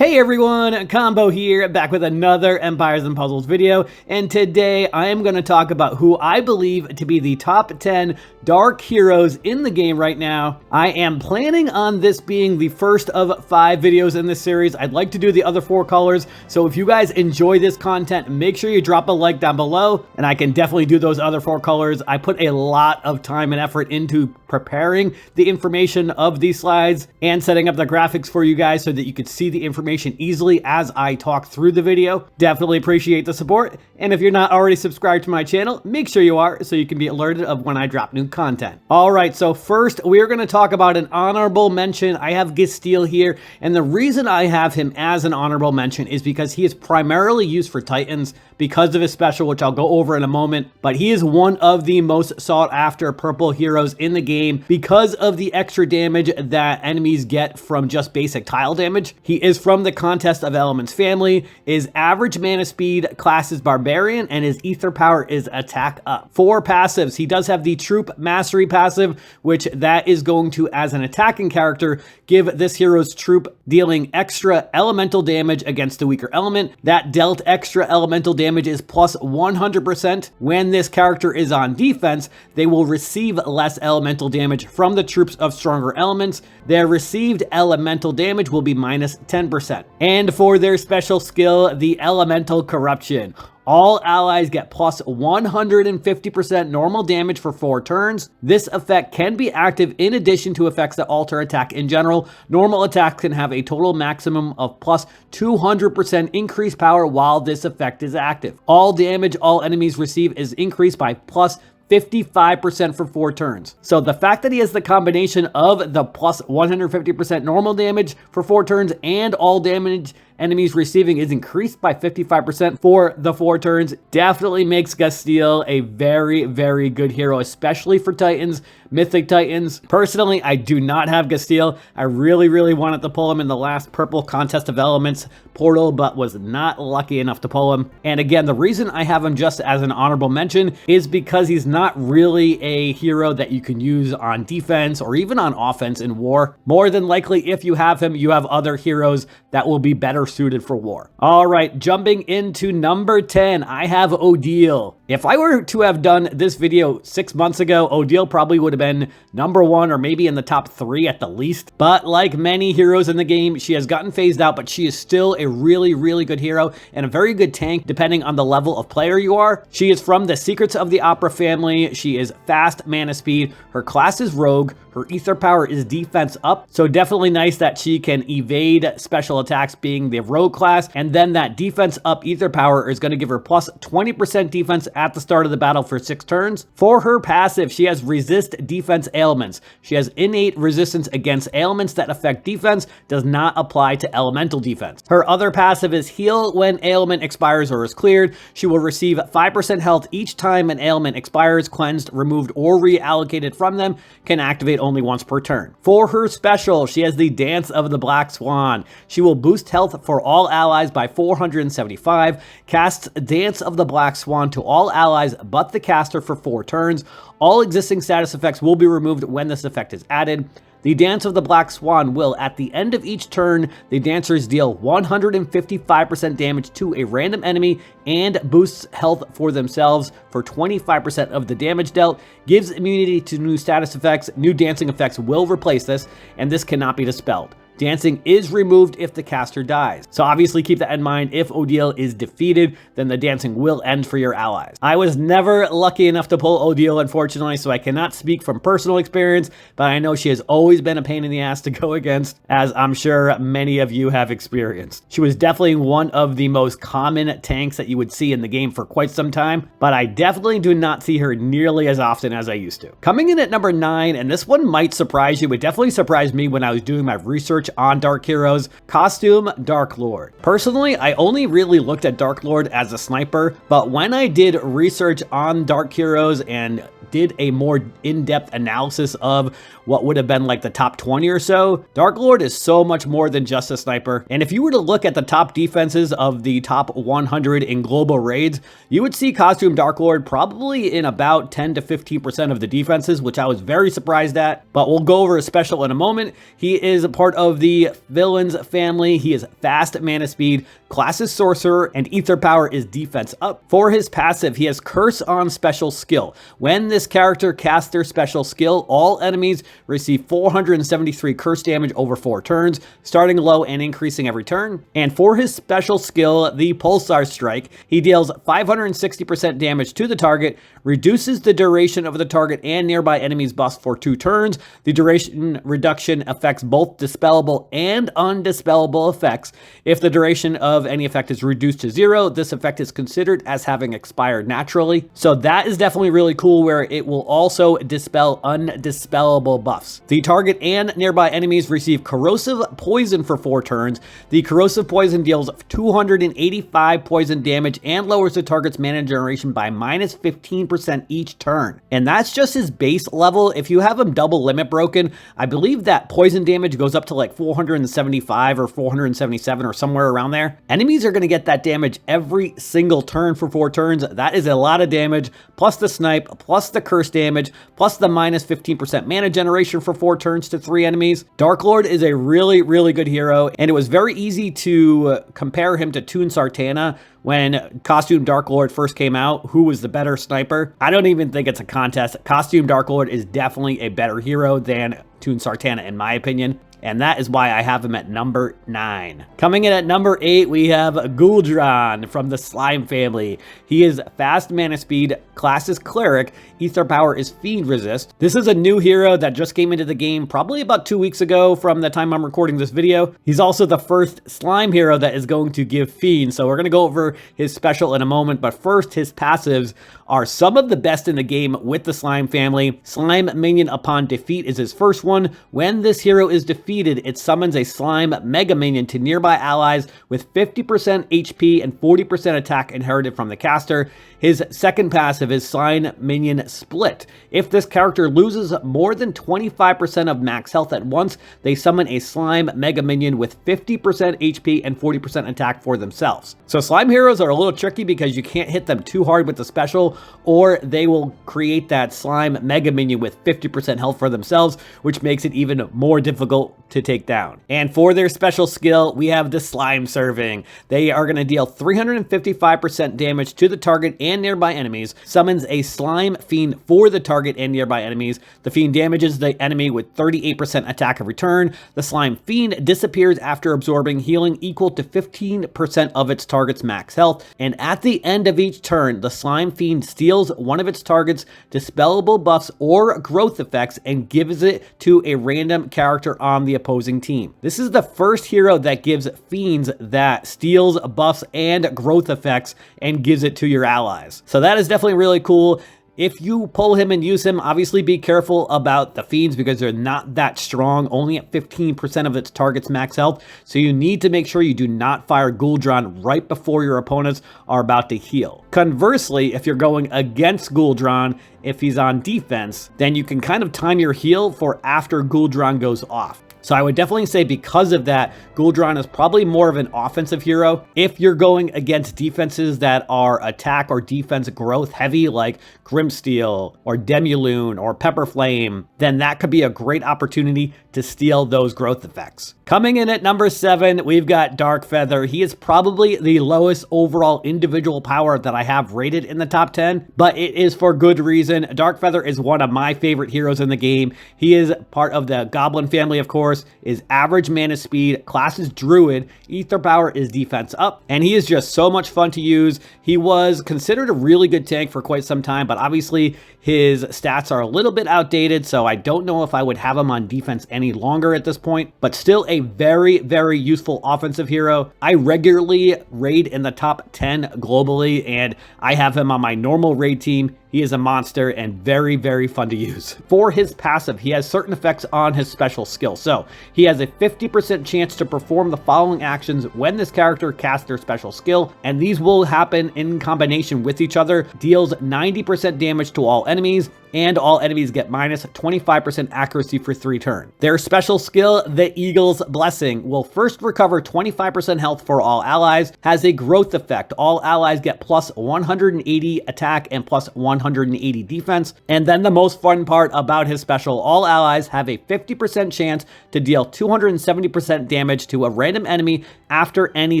Hey everyone, Combo here, back with another Empires and Puzzles video, and today I am going to talk about who I believe to be the top 10 dark heroes in the game right now. I am planning on this being the first of 5 videos in this series. I'd like to do the other 4 colors, so if you guys enjoy this content, make sure you drop a like down below, and I can definitely do those other 4 colors. I put a lot of time and effort into preparing the information of these slides and setting up the graphics for you guys so that you could see the information easily as I talk through the video. Definitely appreciate the support, and if you're not already subscribed to my channel, make sure you are so you can be alerted of when I drop new content. Alright, so first we're going to talk about an honorable mention. I have Gasteel here, and the reason I have him as an honorable mention is because he is primarily used for Titans because of his special, which I'll go over in a moment, but he is one of the most sought after purple heroes in the game because of the extra damage that enemies get from just basic tile damage. He is from the Contest of Elements family, his average mana speed class is Barbarian, and his ether power is attack up. For passives, he does have the Troop Mastery passive, which that is going to, as an attacking character, give this hero's troop dealing extra elemental damage against a weaker element. That dealt extra elemental damage is plus 100%. When this character is on defense, they will receive less elemental damage from the troops of stronger elements. Their received elemental damage will be minus 10%. And for their special skill, the Elemental Corruption, all allies get plus 150% normal damage for 4 turns. This effect can be active in addition to effects that alter attack in general. Normal attacks can have a total maximum of plus 200% increased power while this effect is active. All damage all enemies receive is increased by plus 55% for 4 turns. So the fact that he has the combination of the plus 150% normal damage for 4 turns and all damage enemies receiving is increased by 55% for the 4 turns definitely makes Gasteel a very, very good hero, especially for Titans, Mythic Titans. Personally, I do not have Gasteel. I really wanted to pull him in the last purple Contest of Elements portal, but was not lucky enough to pull him. And again, the reason I have him just as an honorable mention is because he's not really a hero that you can use on defense or even on offense in war. More than likely, if you have him, you have other heroes that will be better suited for war. All right, jumping into number 10, I have Odile. If I were to have done this video 6 months ago, Odile probably would have been number 1 or maybe in the top 3 at the least. But like many heroes in the game, she has gotten phased out, but she is still a really good hero and a very good tank depending on the level of player you are. She is from the Secrets of the Opera family. She is fast mana speed. Her class is Rogue. Her ether power is defense up, so definitely nice that she can evade special attacks being the Rogue class, and then that defense up ether power is going to give her plus 20% defense at the start of the battle for 6 turns. For her passive, she has resist defense ailments. She has innate resistance against ailments that affect defense, does not apply to elemental defense. Her other passive is heal when ailment expires or is cleared. She will receive 5% health each time an ailment expires, cleansed, removed, or reallocated from them, can activate only once per turn. For her special, she has the Dance of the Black Swan. She will boost health for all allies by 475, casts Dance of the Black Swan to all allies but the caster for 4 turns. All existing status effects will be removed when this effect is added. The Dance of the Black Swan will, at the end of each turn, the dancers deal 155% damage to a random enemy and boosts health for themselves for 25% of the damage dealt, gives immunity to new status effects. New dancing effects will replace this, and this cannot be dispelled. Dancing is removed if the caster dies. So obviously keep that in mind. If Odile is defeated, then the dancing will end for your allies. I was never lucky enough to pull Odile, unfortunately, so I cannot speak from personal experience, but I know she has always been a pain in the ass to go against, as I'm sure many of you have experienced. She was definitely one of the most common tanks that you would see in the game for quite some time, but I definitely do not see her nearly as often as I used to. Coming in at number 9, and this one might surprise you, it definitely surprised me when I was doing my research on Dark Heroes, costume Dark Lord. Personally, I only really looked at Dark Lord as a sniper, but when I did research on Dark Heroes and did a more in-depth analysis of what would have been like the top 20 or so, Dark Lord is so much more than just a sniper. And if you were to look at the top defenses of the top 100 in global raids, you would see Costume Dark Lord probably in about 10 to 15% of the defenses, which I was very surprised at. But we'll go over his special in a moment. He is a part of the villains family. He is fast mana speed, class is sorcerer, and ether power is defense up. For his passive, he has curse on special skill. When this character casts their special skill, all enemies receive 473 curse damage over 4 turns, starting low and increasing every turn. And for his special skill, the Pulsar Strike, he deals 560% damage to the target, reduces the duration of the target and nearby enemies' buffs for 2 turns. The duration reduction affects both dispellable and undispellable effects. If the duration of any effect is reduced to 0, this effect is considered as having expired naturally. So that is definitely really cool, where it will also dispel undispellable buffs. The target and nearby enemies receive corrosive poison for 4 turns. The corrosive poison deals 285 poison damage and lowers the target's mana generation by minus 15% each turn. And that's just his base level. If you have him double limit broken, I believe that poison damage goes up to like 475 or 477 or somewhere around there. Enemies are going to get that damage every single turn for 4 turns. That is a lot of damage, plus the snipe, plus the curse damage, plus the minus 15% mana generation for 4 turns to 3 enemies. Dark Lord is a really, really good hero, and it was very easy to compare him to Toon Sartana when Costume Dark Lord first came out. Who was the better sniper? I don't even think it's a contest. Costume Dark Lord is definitely a better hero than Toon Sartana, in my opinion. And that is why I have him at number 9. Coming in at number 8, we have Gooldron from the Slime family. He is fast mana speed, class is cleric, ether power is fiend resist. This is a new hero that just came into the game probably about 2 weeks ago from the time I'm recording this video. He's also the first slime hero that is going to give fiend, so we're going to go over his special in a moment. But first, his passives are some of the best in the game with the Slime family. Slime minion upon defeat is his first one. When this hero is defeated, it summons a slime mega minion to nearby allies with 50% HP and 40% attack inherited from the caster. His second passive is Slime Minion Split. If this character loses more than 25% of max health at once, they summon a slime mega minion with 50% HP and 40% attack for themselves. So slime heroes are a little tricky because you can't hit them too hard with the special, or they will create that slime mega minion with 50% health for themselves, which makes it even more difficult to take down. And for their special skill, we have the Slime Serving. They are going to deal 355% damage to the target and nearby enemies, summons a slime fiend for the target and nearby enemies. The fiend damages the enemy with 38% attack every turn. The slime fiend disappears after absorbing healing equal to 15% of its target's max health. And at the end of each turn, the slime fiend steals one of its target's dispellable buffs or growth effects and gives it to a random character on the opposing team. This is the first hero that gives fiends that steals buffs and growth effects and gives it to your allies. So that is definitely really cool. If you pull him and use him, obviously be careful about the fiends because they're not that strong, only at 15% of its target's max health. So you need to make sure you do not fire Gooldron right before your opponents are about to heal. Conversely, if you're going against Gooldron, if he's on defense, then you can kind of time your heal for after Gooldron goes off. So I would definitely say because of that, Gooldron is probably more of an offensive hero. If you're going against defenses that are attack or defense growth heavy, like Grimsteel or Demilune or Pepper Flame, then that could be a great opportunity to steal those growth effects. Coming in at number 7, we've got Darkfeather. He is probably the lowest overall individual power that I have rated in the top 10, but it is for good reason. Darkfeather is one of my favorite heroes in the game. He is part of the Goblin family, of course, is average mana speed, class is Druid, ether power is defense up, and he is just so much fun to use. He was considered a really good tank for quite some time, but obviously his stats are a little bit outdated, so I don't know if I would have him on defense any longer at this point, but still a very, very useful offensive hero. I regularly raid in the top 10 globally, and I have him on my normal raid team. he is a monster and very, very fun to use. For his passive, he has certain effects on his special skill. So he has a 50% chance to perform the following actions when this character casts their special skill, and these will happen in combination with each other. Deals 90% damage to all enemies, and all enemies get minus 25% accuracy for 3 turns. Their special skill, the Eagle's Blessing, will first recover 25% health for all allies, has a growth effect. All allies get plus 180 attack and plus 180 defense. And then the most fun part about his special, all allies have a 50% chance to deal 270% damage to a random enemy after any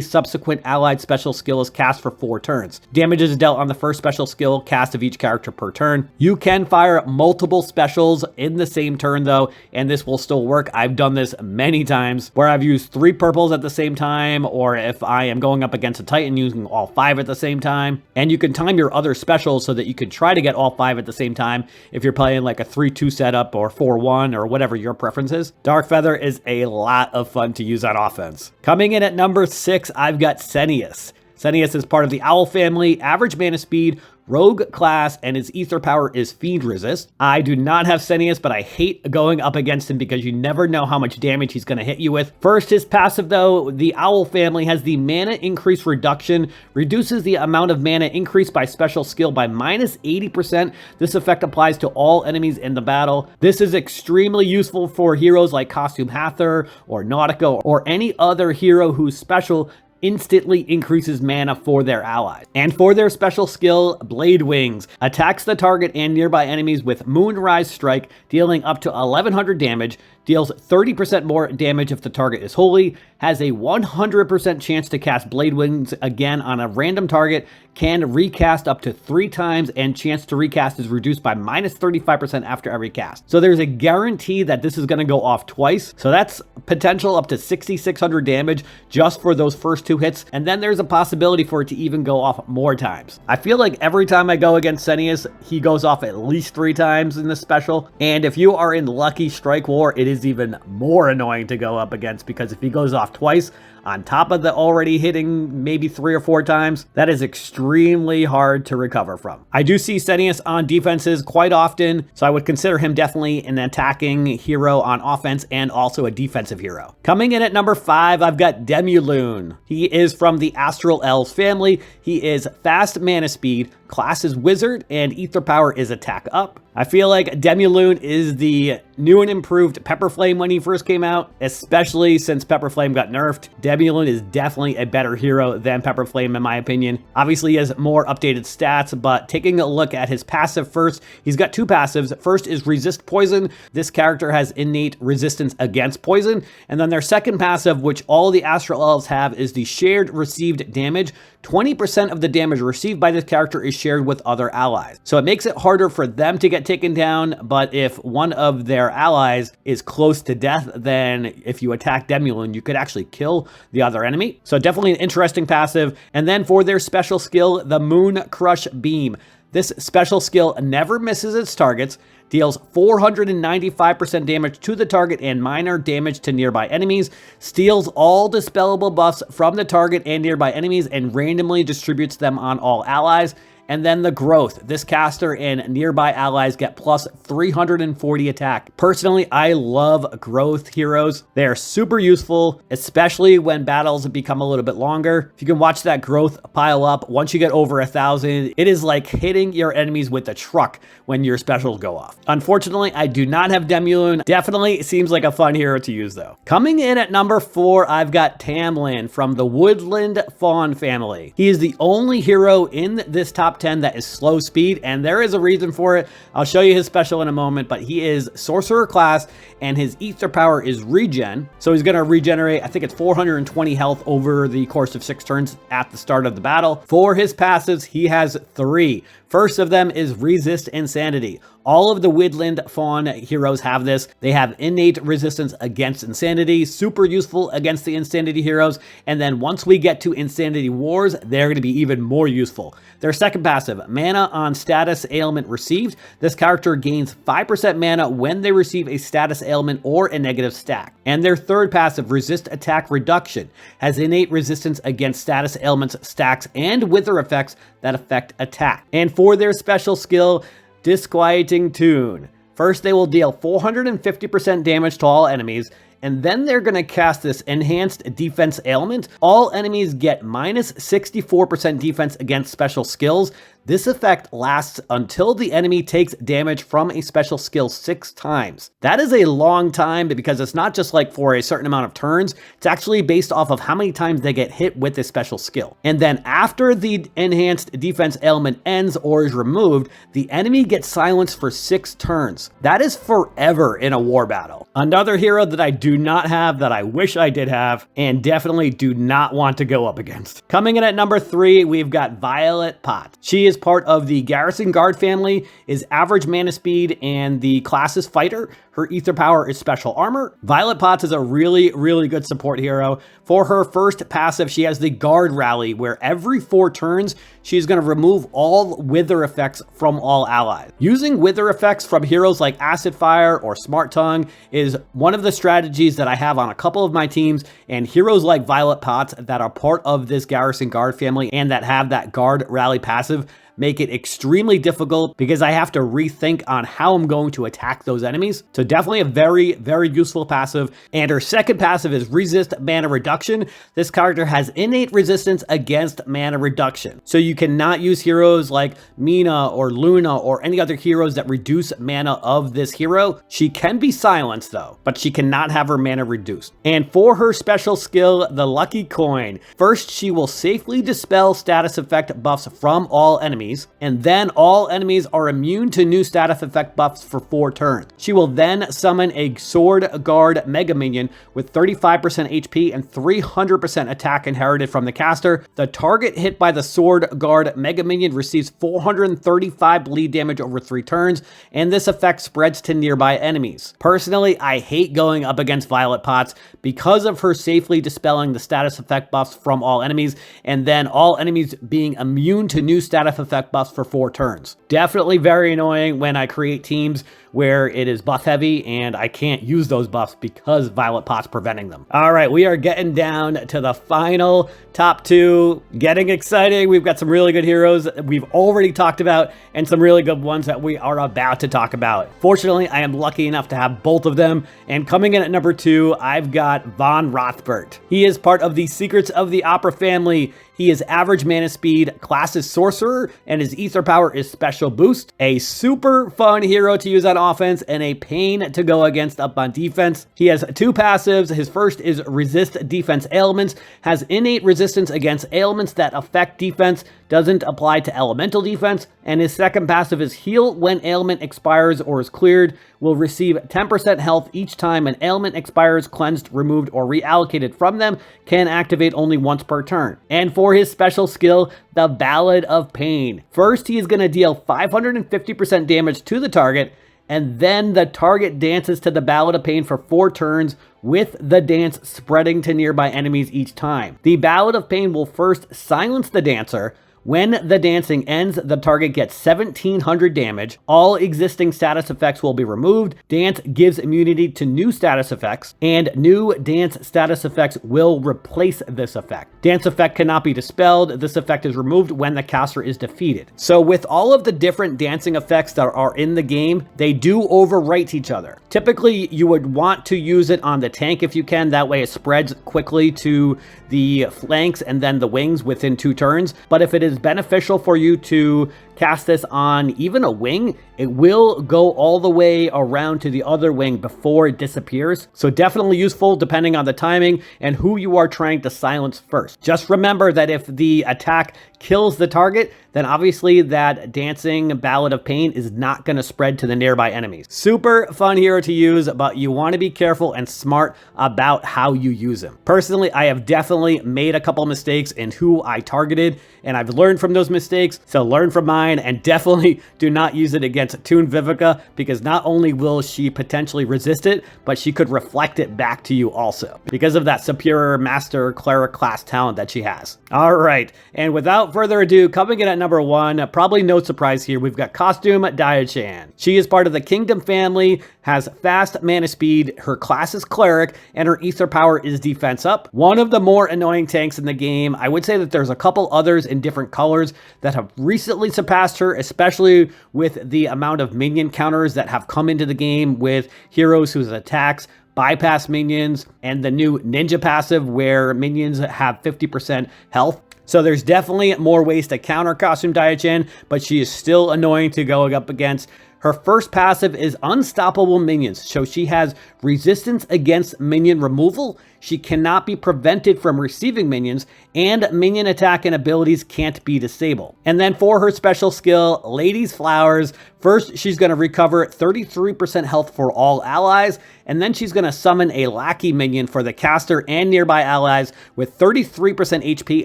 subsequent allied special skill is cast for 4 turns. Damage is dealt on the first special skill cast of each character per turn. You can fire multiple specials in the same turn though, and this will still work. I've done this many times where I've used 3 purples at the same time, or if I am going up against a Titan, using all 5 at the same time. And you can time your other specials so that you can try to get all 5 at the same time if you're playing like a 3-2 setup or 4-1 or whatever your preference is. Darkfeather is a lot of fun to use on offense. Coming in at number 6, I've got Cennius. Cennius is part of the Owl family, average mana speed, rogue class, and his ether power is fiend resist. I do not have Cennius, but I hate going up against him because you never know how much damage he's going to hit you with. First, his passive though, the Owl family has the mana increase reduction, reduces the amount of mana increased by special skill by minus 80%. This effect applies to all enemies in the battle. This is extremely useful for heroes like Costume Hathor or Nautica or any other hero whose special instantly increases mana for their allies. And for their special skill, Blade Wings, attacks the target and nearby enemies with Moonrise Strike, dealing up to 1100 damage, deals 30% more damage if the target is holy, has a 100% chance to cast Blade Wings again on a random target, can recast up to 3 times, and chance to recast is reduced by minus 35% after every cast. So there's a guarantee that this is going to go off twice. So that's potential up to 6,600 damage just for those first 2 hits. And then there's a possibility for it to even go off more times. I feel like every time I go against Cennius, he goes off at least 3 times in this special. And if you are in Lucky Strike War, it is even more annoying to go up against, because if he goes off twice on top of the already hitting maybe 3 or 4 times, that is extremely hard to recover from. I do see Cennius on defenses quite often, so I would consider him definitely an attacking hero on offense and also a defensive hero. Coming in at number 5, I've got Demilune. He is from the Astral Elves family. He is fast mana speed, class is wizard, and ether power is attack up. I feel like Demilune is the new and improved Pepper Flame when he first came out, especially since Pepper Flame got nerfed. Demilune is definitely a better hero than Pepper Flame in my opinion. Obviously he has more updated stats, but taking a look at his passive first, he's got 2 passives. First is resist poison. This character has innate resistance against poison. And then their second passive, which all the Astral Elves have, is the shared received damage. 20% of the damage received by this character is shared with other allies. So it makes it harder for them to get taken down, but if one of their allies is close to death, then if you attack Demilune, you could actually kill the other enemy. So definitely an interesting passive. And then for their special skill, the Moon Crush Beam. This special skill never misses its targets, deals 495% damage to the target and minor damage to nearby enemies, steals all dispellable buffs from the target and nearby enemies, and randomly distributes them on all allies. And then the growth. This caster and nearby allies get plus 340 attack. Personally, I love growth heroes. They are super useful, especially when battles become a little bit longer. If you can watch that growth pile up, once you get over 1,000, it is like hitting your enemies with a truck when your specials go off. Unfortunately, I do not have Demilune. Definitely seems like a fun hero to use though. Coming in at number 4, I've got Tamlin from the Woodland Fawn family. He is the only hero in this top 10 that is slow speed, and there is a reason for it. I'll show you his special in a moment, but he is sorcerer class and his ether power is regen. So he's going to regenerate, I think it's 420 health over the course of 6 turns at the start of the battle. For his passives, he has 3. First of them is resist insanity. All of the Woodland Fawn heroes have this. They have innate resistance against insanity, super useful against the insanity heroes. And then once we get to insanity wars, they're going to be even more useful. Their second passive, mana on status ailment received. This character gains 5% mana when they receive a status ailment or a negative stack. And their third passive, resist attack reduction, has innate resistance against status ailments, stacks, and wither effects that affect attack. And for their special skill, Disquieting Tune. First, they will deal 450% damage to all enemies, and then they're going to cast this enhanced defense ailment. All enemies get minus 64% defense against special skills. This effect lasts until the enemy takes damage from a special skill 6 times. That is a long time because it's not just like for a certain amount of turns, it's actually based off of how many times they get hit with a special skill. And then after the enhanced defense ailment ends or is removed, the enemy gets silenced for 6 turns. That is forever in a war battle. Another hero that I do not have that I wish I did have and definitely do not want to go up against. Coming in at number 3, we've got Violet Pot. She is part of the Garrison Guard family, is average mana speed, and the class is fighter. Her ether power is special armor. Violet Potts is a really good support hero. For her first passive, she has the Guard Rally, where every 4 turns, she's going to remove all wither effects from all allies. Using wither effects from heroes like Acid Fire or Smart Tongue is one of the strategies that I have on a couple of my teams, and heroes like Violet Potts that are part of this Garrison Guard family and that have that Guard Rally passive make it extremely difficult because I have to rethink on how I'm going to attack those enemies. So definitely a very useful passive. And her second passive is Resist Mana Reduction. This character has innate resistance against mana reduction. So you cannot use heroes like Mina or Luna or any other heroes that reduce mana of this hero. She can be silenced though, but she cannot have her mana reduced. And for her special skill, the Lucky Coin, first she will safely dispel status effect buffs from all enemies, and then all enemies are immune to new status effect buffs for 4 turns. She will then summon a Sword Guard Mega Minion with 35% HP and 300% attack inherited from the caster. The target hit by the Sword Guard Mega Minion receives 435 bleed damage over 3 turns, and this effect spreads to nearby enemies. Personally, I hate going up against Violet Potts because of her safely dispelling the status effect buffs from all enemies, and then all enemies being immune to new status effect buffs for 4 turns. Definitely very annoying when I create teams where it is buff heavy and I can't use those buffs because Violet Pot's preventing them. All right, we are getting down to the final top 2. Getting exciting. We've got some really good heroes that we've already talked about and some really good ones that we are about to talk about. Fortunately, I am lucky enough to have both of them. And coming in at number 2, I've got Von Rothbart. He is part of the Secrets of the Opera family. He is average mana speed, class is sorcerer, and his ether power is special boost. A super fun hero to use on offense and a pain to go against up on defense. He has 2 passives. His first is Resist Defense Ailments, has innate resistance against ailments that affect defense, doesn't apply to elemental defense, and his second passive is Heal when ailment expires or is cleared, will receive 10% health each time an ailment expires, cleansed, removed, or reallocated from them, can activate only once per turn. And for his special skill, the Ballad of Pain. First, he is going to deal 550% damage to the target, and then the target dances to the Ballad of Pain for 4 turns, with the dance spreading to nearby enemies each time. The Ballad of Pain will first silence the dancer. When the dancing ends, the target gets 1700 damage. All existing status effects will be removed. Dance gives immunity to new status effects, and new dance status effects will replace this effect. Dance effect cannot be dispelled. This effect is removed when the caster is defeated. So with all of the different dancing effects that are in the game, they do overwrite each other. Typically, you would want to use it on the tank if you can. That way it spreads quickly to the flanks and then the wings within 2 turns. But if it is beneficial for you to cast this on even a wing, it will go all the way around to the other wing before it disappears. So definitely useful depending on the timing and who you are trying to silence first. Just remember that if the attack kills the target, then obviously that dancing Ballad of Pain is not going to spread to the nearby enemies. Super fun hero to use, but you want to be careful and smart about how you use him. Personally, I have definitely made a couple mistakes in who I targeted, and I've learned from those mistakes, so learn from mine, and definitely do not use it against Toon Vivica, because not only will she potentially resist it, but she could reflect it back to you also, because of that Superior Master Cleric class talent that she has. All right, and without further ado, coming in at number 1, probably no surprise here, we've got Costume Diaochan. She is part of the Kingdom family, has fast mana speed, her class is Cleric, and her Ether power is defense up. One of the more annoying tanks in the game. I would say that there's a couple others in different colors that have recently surpassed her, especially with the amount of minion counters that have come into the game with heroes whose attacks bypass minions, and the new ninja passive where minions have 50% health. So there's definitely more ways to counter Costume Diaochan, but she is still annoying to go up against. Her first passive is Unstoppable Minions, so she has resistance against minion removal. She cannot be prevented from receiving minions, and minion attack and abilities can't be disabled. And then for her special skill, Lady's Flowers, first she's going to recover 33% health for all allies, and then she's going to summon a lackey minion for the caster and nearby allies with 33% HP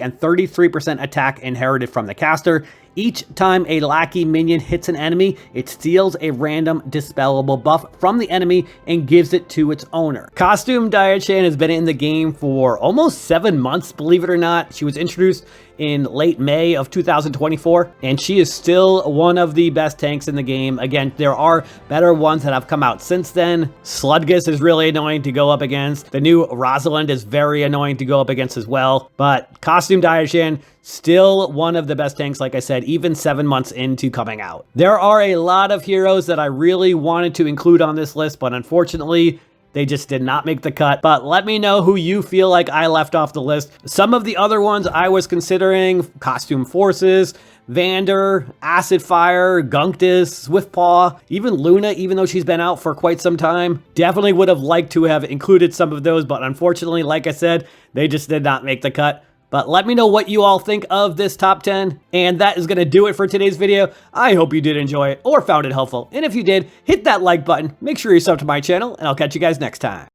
and 33% attack inherited from the caster. Each time a lackey minion hits an enemy, it steals a random dispellable buff from the enemy and gives it to its owner. Costume Diaochan has been in the game for almost 7 months, believe it or not. She was introduced in late May of 2024, and she is still one of the best tanks in the game. Again, there are better ones that have come out since then. Sludgus is really annoying to go up against. The new Rosalind is very annoying to go up against as well, but Costume Diaochan, still one of the best tanks, like I said, even 7 months into coming out. There are a lot of heroes that I really wanted to include on this list, but unfortunately, they just did not make the cut. But let me know who you feel like I left off the list. Some of the other ones I was considering: Costume Forces, Vander, Acid Fire, Gunctus, Swiftpaw, even Luna, even though she's been out for quite some time. Definitely would have liked to have included some of those, but unfortunately, like I said, they just did not make the cut. But let me know what you all think of this top 10. And that is going to do it for today's video. I hope you did enjoy it or found it helpful. And if you did, hit that like button. Make sure you sub to my channel, and I'll catch you guys next time.